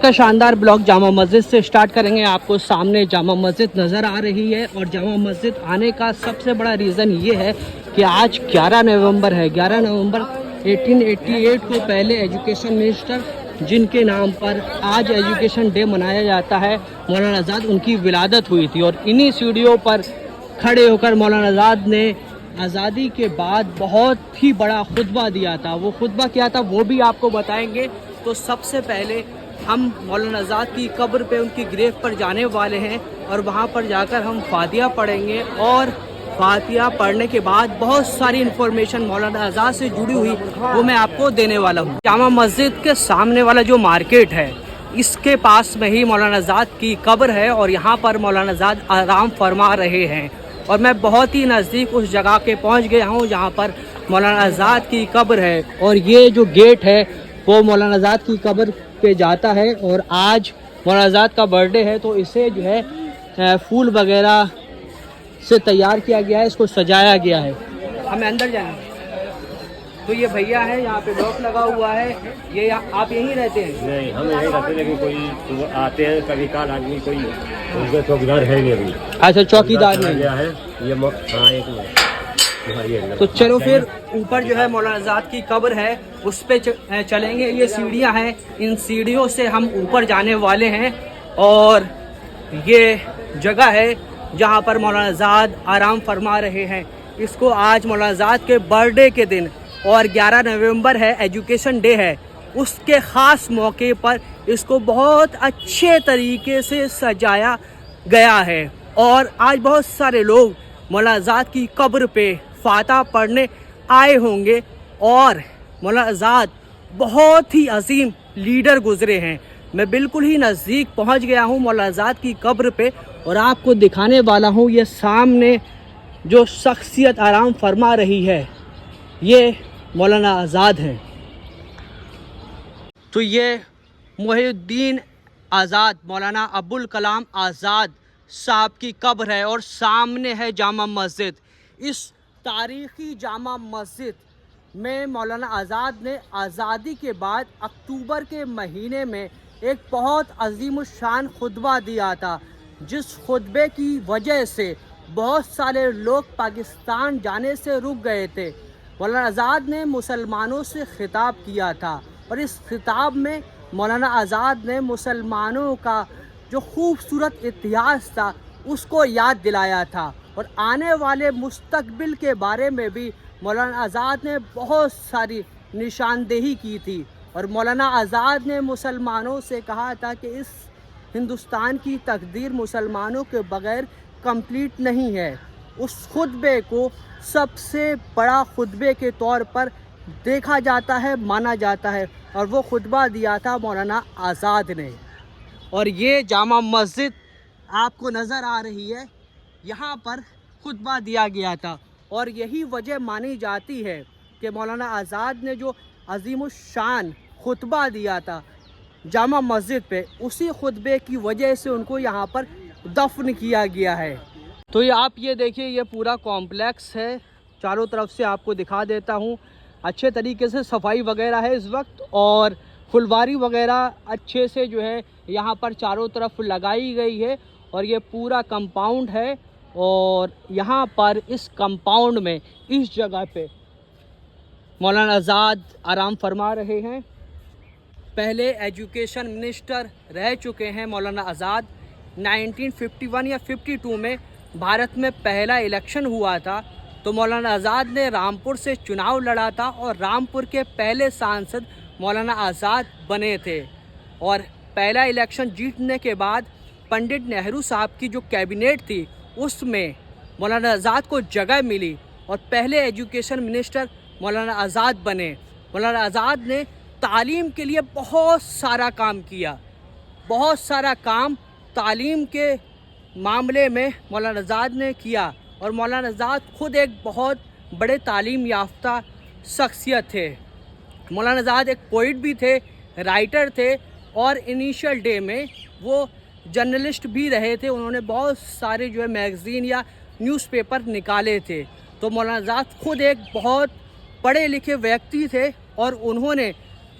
کا शानदार ब्लॉग जामा मस्जिद से स्टार्ट करेंगे। आपको सामने जामा मस्जिद नज़र आ रही है और जामा मस्जिद आने का सबसे बड़ा रीज़न ये है कि आज 11 नवंबर है। 11 नवंबर 1888 को पहले एजुकेशन मिनिस्टर जिनके नाम पर आज एजुकेशन डे मनाया जाता है, मौलाना आज़ाद, उनकी विलादत हुई थी। और इन्हीं सीढ़ियों पर खड़े होकर मौलाना आज़ाद ने आज़ादी के बाद बहुत ही बड़ा खुतबा दिया था। वो खुतबा क्या था वो भी आपको बताएंगे। तो सबसे पहले हम मौलाना आज़ाद की कब्र पे, उनकी ग्रेव पर जाने वाले हैं और वहाँ पर जाकर हम फातिहा पढ़ेंगे। और फातिहा पढ़ने के बाद बहुत सारी इन्फॉर्मेशन मौलाना आज़ाद से जुड़ी हुई वो मैं आपको देने वाला हूँ। जामा मस्जिद के सामने वाला जो मार्केट है, इसके पास में ही मौलाना आज़ाद की कब्र है और यहाँ पर मौलाना आज़ाद आराम फरमा रहे हैं। और मैं बहुत ही नज़दीक उस जगह के पहुँच गया हूँ जहाँ पर मौलाना आज़ाद की कब्र है। और ये जो गेट है वो मौलाना आज़ाद की कब्र पे जाता है। और आज मौलाना आज़ाद का बर्थडे है तो इसे जो है फूल वगैरह से तैयार किया गया है, इसको सजाया गया है। हमें अंदर जाएंगे तो ये भैया है, यहाँ पे लॉक लगा हुआ है। ये आप यहीं रहते हैं? नहीं, हम यहीं रहते, लेकिन कोई आते हैं कभी काल आदमी, कोई उनके चौकीदार है नहीं अभी। अच्छा, चौकीदार नहीं है ये। हाँ, एक मिनट। तो चलो फिर ऊपर जो है मौलाना आज़ाद की कब्र है उस पे चलेंगे। ये सीढ़ियाँ हैं, इन सीढ़ियों से हम ऊपर जाने वाले हैं। और ये जगह है जहाँ पर मौलाना आज़ाद आराम फरमा रहे हैं। इसको आज मौलाना आज़ाद के बर्थडे के दिन और 11 नवंबर है, एजुकेशन डे है, उसके ख़ास मौके पर इसको बहुत अच्छे तरीके से सजाया गया है। और आज बहुत सारे लोग मौलाना आज़ाद की कब्र पे फातिहा पढ़ने आए होंगे। और मौलाना आज़ाद बहुत ही अजीम लीडर गुजरे हैं। मैं बिल्कुल ही नज़दीक पहुंच गया हूं मौलाना आज़ाद की कब्र पे और आपको दिखाने वाला हूं ये सामने जो शख्सियत आराम फरमा रही है, ये मौलाना आज़ाद हैं। तो ये मोहिउद्दीन आज़ाद, मौलाना अबुल कलाम आज़ाद साहब की कब्र है और सामने है जामा मस्जिद। इस तारीख़ी जामा मस्जिद में मौलाना आज़ाद ने आज़ादी के बाद अक्टूबर के महीने में एक बहुत अजीमुशान खुतबा दिया था, जिस खुतबे की वजह से बहुत सारे लोग पाकिस्तान जाने से रुक गए थे। मौलाना आज़ाद ने मुसलमानों से खिताब किया था और इस खिताब में मौलाना आज़ाद ने मुसलमानों का जो खूबसूरत इतिहास था उसको याद दिलाया था। और आने वाले मुस्तकबिल के बारे में भी मौलाना आज़ाद ने बहुत सारी निशानदेही की थी। और मौलाना आज़ाद ने मुसलमानों से कहा था कि इस हिंदुस्तान की तकदीर मुसलमानों के बग़ैर कंप्लीट नहीं है। उस खुतबे को सबसे बड़ा खुतबे के तौर पर देखा जाता है, माना जाता है। और वो खुतबा दिया था मौलाना आज़ाद ने। और ये जामा मस्जिद आपको नज़र आ रही है, यहाँ पर खुतबा दिया गया था। और यही वजह मानी जाती है कि मौलाना आज़ाद ने जो अजीमुशान खुतबा दिया था जामा मस्जिद पे, उसी खुतबे की वजह से उनको यहाँ पर दफन किया गया है। तो ये आप ये देखिए, ये पूरा कॉम्प्लेक्स है, चारों तरफ से आपको दिखा देता हूँ। अच्छे तरीके से सफाई वगैरह है इस वक्त और फुलवारी वगैरह अच्छे से जो है यहाँ पर चारों तरफ लगाई गई है। और ये पूरा कंपाउंड है और यहाँ पर इस कंपाउंड में, इस जगह पे मौलाना आज़ाद आराम फरमा रहे हैं। पहले एजुकेशन मिनिस्टर रह चुके हैं मौलाना आज़ाद। 1951 या 52 में भारत में पहला इलेक्शन हुआ था तो मौलाना आज़ाद ने रामपुर से चुनाव लड़ा था और रामपुर के पहले सांसद मौलाना आज़ाद बने थे। और पहला इलेक्शन जीतने के बाद पंडित नेहरू साहब की जो कैबिनेट थी उसमें मौलाना आज़ाद को जगह मिली और पहले एजुकेशन मिनिस्टर मौलाना आज़ाद बने। मौलाना आज़ाद ने तालीम के लिए बहुत सारा काम किया, बहुत सारा काम तालीम के मामले में मौलाना आज़ाद ने किया। और मौलाना आज़ाद खुद एक बहुत बड़े तालीम याफ्ता शख्सियत थे। मौलाना आज़ाद एक पोइट भी थे, राइटर थे और इनिशियल डे में वो जर्नलिस्ट भी रहे थे। उन्होंने बहुत सारे जो है मैगज़ीन या न्यूज़पेपर निकाले थे। तो मौलाना आज़ाद खुद एक बहुत पढ़े लिखे व्यक्ति थे और उन्होंने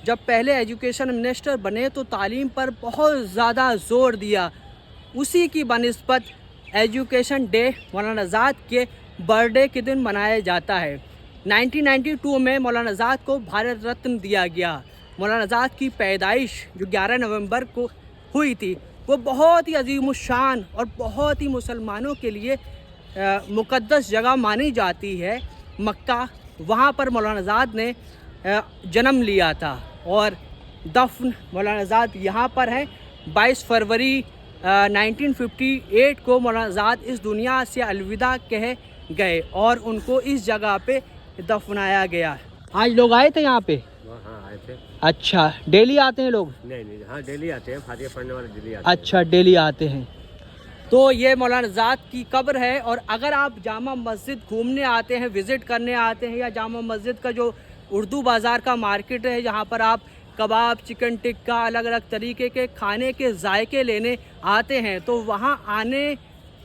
جب پہلے ایجوکیشن منسٹر بنے تو تعلیم پر بہت زیادہ زور دیا. اسی کی بنسبت ایجوکیشن ڈے مولانا آزاد کے برتھ ڈے کے دن منایا جاتا ہے. 1992 میں مولانا آزاد کو بھارت رتن دیا گیا. مولانا آزاد کی پیدائش جو 11 نومبر کو ہوئی تھی وہ بہت ہی عظیم الشان اور بہت ہی مسلمانوں کے لیے مقدس جگہ مانی جاتی ہے. مکہ، وہاں پر مولانا آزاد نے جنم لیا تھا اور دفن مولانا آزاد یہاں پر ہے. 22 فروری 1958 کو مولانا آزاد اس دنیا سے الوداع کہہ گئے اور ان کو اس جگہ پہ دفنایا گیا. آج لوگ آئے تھے یہاں پہ؟ ہاں آئے تھے. اچھا، ڈیلی آتے ہیں لوگ؟ نہیں ہاں ڈیلی آتے ہیں، فاتحہ پڑھنے والے ڈیلی آتے ہیں. اچھا، ڈیلی آتے ہیں. تو یہ مولانا آزاد کی قبر ہے. اور اگر آپ جامع مسجد گھومنے آتے ہیں، وزٹ کرنے آتے ہیں، یا جامع مسجد کا جو اردو بازار کا مارکیٹ ہے جہاں پر آپ کباب، چکن ٹکا، الگ الگ طریقے کے کھانے کے ذائقے لینے آتے ہیں، تو وہاں آنے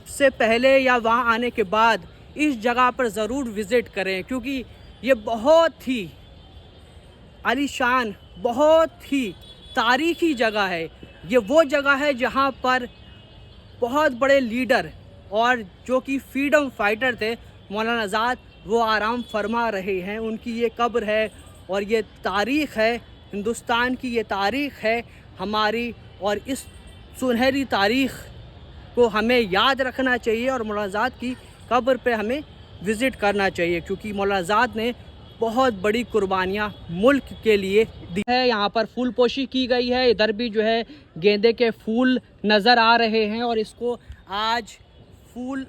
سے پہلے یا وہاں آنے کے بعد اس جگہ پر ضرور وزٹ کریں، کیونکہ یہ بہت ہی عالی شان، بہت ہی تاریخی جگہ ہے. یہ وہ جگہ ہے جہاں پر بہت بڑے لیڈر اور جو کہ فریڈم فائٹر تھے مولانا آزاد، وہ آرام فرما رہے ہیں. ان کی یہ قبر ہے اور یہ تاریخ ہے، ہندوستان کی یہ تاریخ ہے ہماری، اور اس سنہری تاریخ کو ہمیں یاد رکھنا چاہیے اور مولانا آزاد کی قبر پہ ہمیں وزٹ کرنا چاہیے، کیونکہ مولانا آزاد نے بہت بڑی قربانیاں ملک کے لیے دی ہے. یہاں پر پھول پوشی کی گئی ہے. ادھر بھی جو ہے گیندے کے پھول نظر آ رہے ہیں اور اس کو آج پھول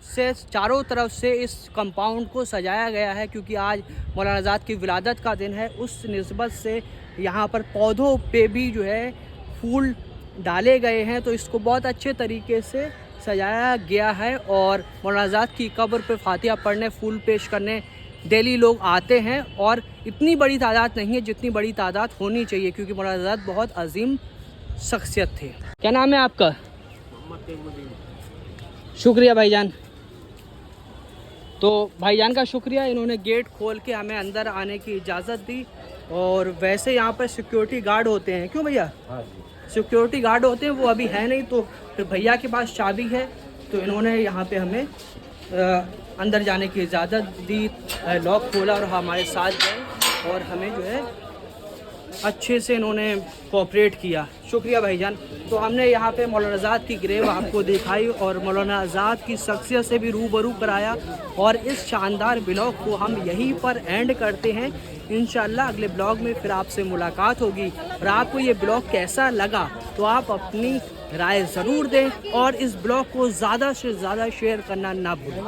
سے چاروں طرف سے اس کمپاؤنڈ کو سجایا گیا ہے، کیونکہ آج مولانا آزاد کی ولادت کا دن ہے. اس نسبت سے یہاں پر پودوں پہ بھی جو ہے پھول ڈالے گئے ہیں، تو اس کو بہت اچھے طریقے سے سجایا گیا ہے. اور مولانا آزاد کی قبر پہ فاتحہ پڑھنے، پھول پیش کرنے ڈیلی لوگ آتے ہیں، اور اتنی بڑی تعداد نہیں ہے جتنی بڑی تعداد ہونی چاہیے، کیونکہ مولانا آزاد بہت عظیم شخصیت تھے. کیا نام ہے آپ کا؟ محمد تیمودین. شکریہ بھائی جان. تو بھائی جان کا شکریہ، انہوں نے گیٹ کھول کے ہمیں اندر آنے کی اجازت دی. اور ویسے یہاں پر سیکیورٹی گارڈ ہوتے ہیں، کیوں بھیا؟ ہاں جی. سیکیورٹی گارڈ ہوتے ہیں، وہ ابھی ہے نہیں، تو پھر بھیا کے پاس چابی ہے تو انہوں نے یہاں پہ ہمیں اندر جانے کی اجازت دی. لاک کھولا اور ہمارے ساتھ گئے اور ہمیں جو ہے اچھے سے انہوں نے کوآپریٹ کیا. شکریہ بھائی جان. تو ہم نے یہاں پہ مولانا آزاد کی گریو آپ کو دکھائی اور مولانا آزاد کی شخصیت سے بھی روبرو کرایا، اور اس شاندار بلاگ کو ہم یہیں پر اینڈ کرتے ہیں. انشاءاللہ اگلے بلاگ میں پھر آپ سے ملاقات ہوگی. اور آپ کو یہ بلاگ کیسا لگا تو آپ اپنی رائے ضرور دیں، اور اس بلاگ کو زیادہ سے زیادہ شیئر کرنا نہ بھولیں.